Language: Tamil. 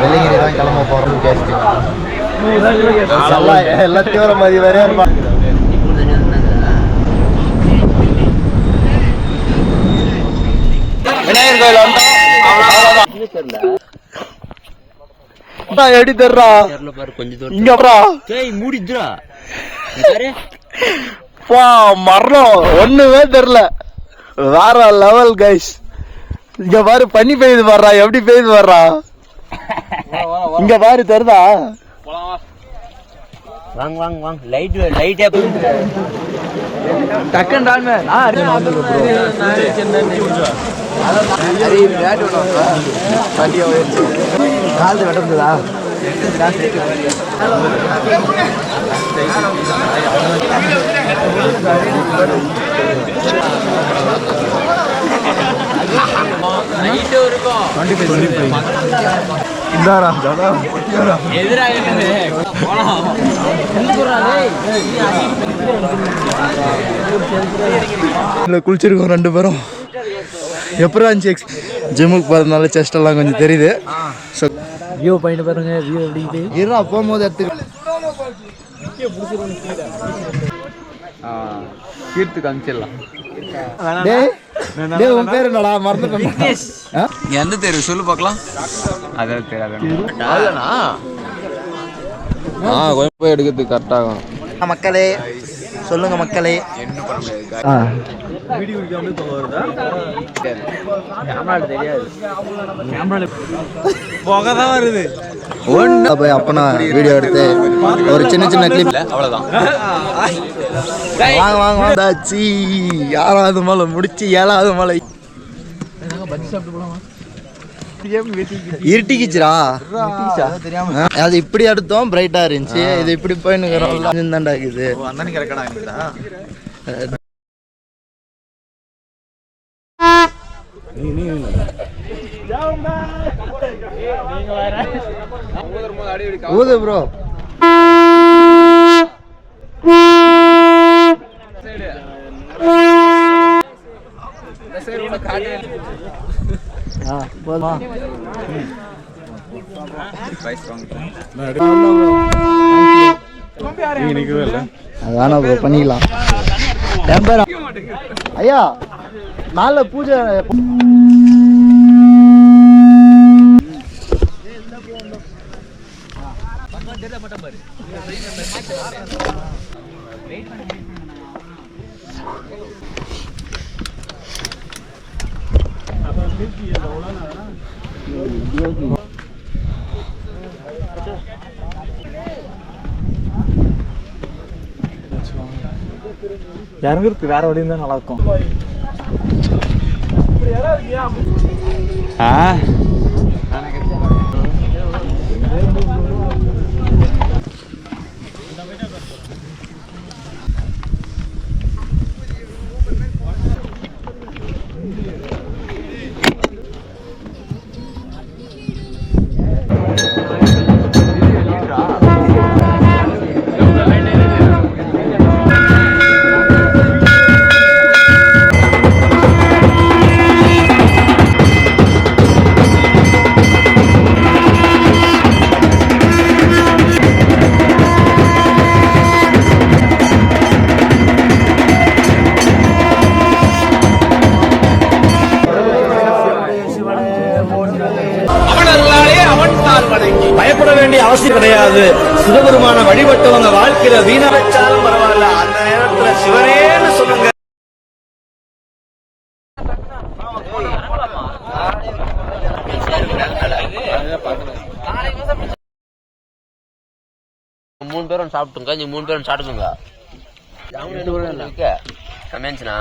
வெள்ளிங்கிரி தான் கிளம்ப போகிறோம். எல்லாத்தையும் ஒரு மதிய வரையா இருப்பாங்க. விநாயகர் கோயில் வந்தோம். எப்படி தெர்றா இங்கப்பா மூடிச்சுடா மரணம் ஒண்ணுமே தெரியல. வேற லெவல் கைஸ். இங்க பாரு பனி பெய்யுது வர்றா, எப்படி பெய்யுது வர்றா. இங்க பாரு தெரியுதா? வாங்க வாங்க வாங்க. லைட்டே டக்கன் டால்மே கால் வெட்டா குளிச்சிருக்கோம் 2 பேரும். எப்போ இருந்துச்சு ஜிம்முக்கு போகிறதுனால செஸ்ட் எல்லாம் கொஞ்சம் தெரியுது. ஸோ வியூ பாயிண்ட் பாருங்க. வியூ எப்படி இருறா போகும்போது எடுத்துக்க கீர்த்து காமிச்சிடலாம். உன் பேர் என்னடா மறந்துட்டேன். எந்த தெரு சொல்லு பார்க்கலாம். அதாவது கொஞ்சம் போய் எடுக்கிறதுக்கு கரெக்டாகும். மக்களே சொல்லுங்க மக்களே. புகைதான் வருது. அப்பனா வீடியோ எடுத்து ஒரு சின்ன சின்ன கிளிப் அவ்வளோதான். வாங்க வாங்க வந்தாச்சு. 6வது மலை முடிச்சு 7வது மலை இருட்டிக்குச்சுரா. அது இப்படி எடுத்தோம் பிரைட்டா இருந்துச்சு. இது இப்படி போயின்னு தாண்டா இருக்குது. ஊது ப்ரோ. பண்ணிக்கலாம். ஐயா நாளை பூஜை இறங்குறதுக்கு வேற வழி இருந்தா நல்லா இருக்கும். பயப்பட வேண்டிய அவசியம் கிடையாது. சிவபெருமான வழிபட்டவங்க வாழ்க்கையில வீணா வச்சாலும் பரவாயில்ல, அந்த நேரத்துல சிவனேன்னு சொல்லுங்க. மூணு பேரும் சாப்பிட்டுங்க. நீ 3 பேரும் சாப்பிட்டுங்க. கமெண்ட்ஸ்னா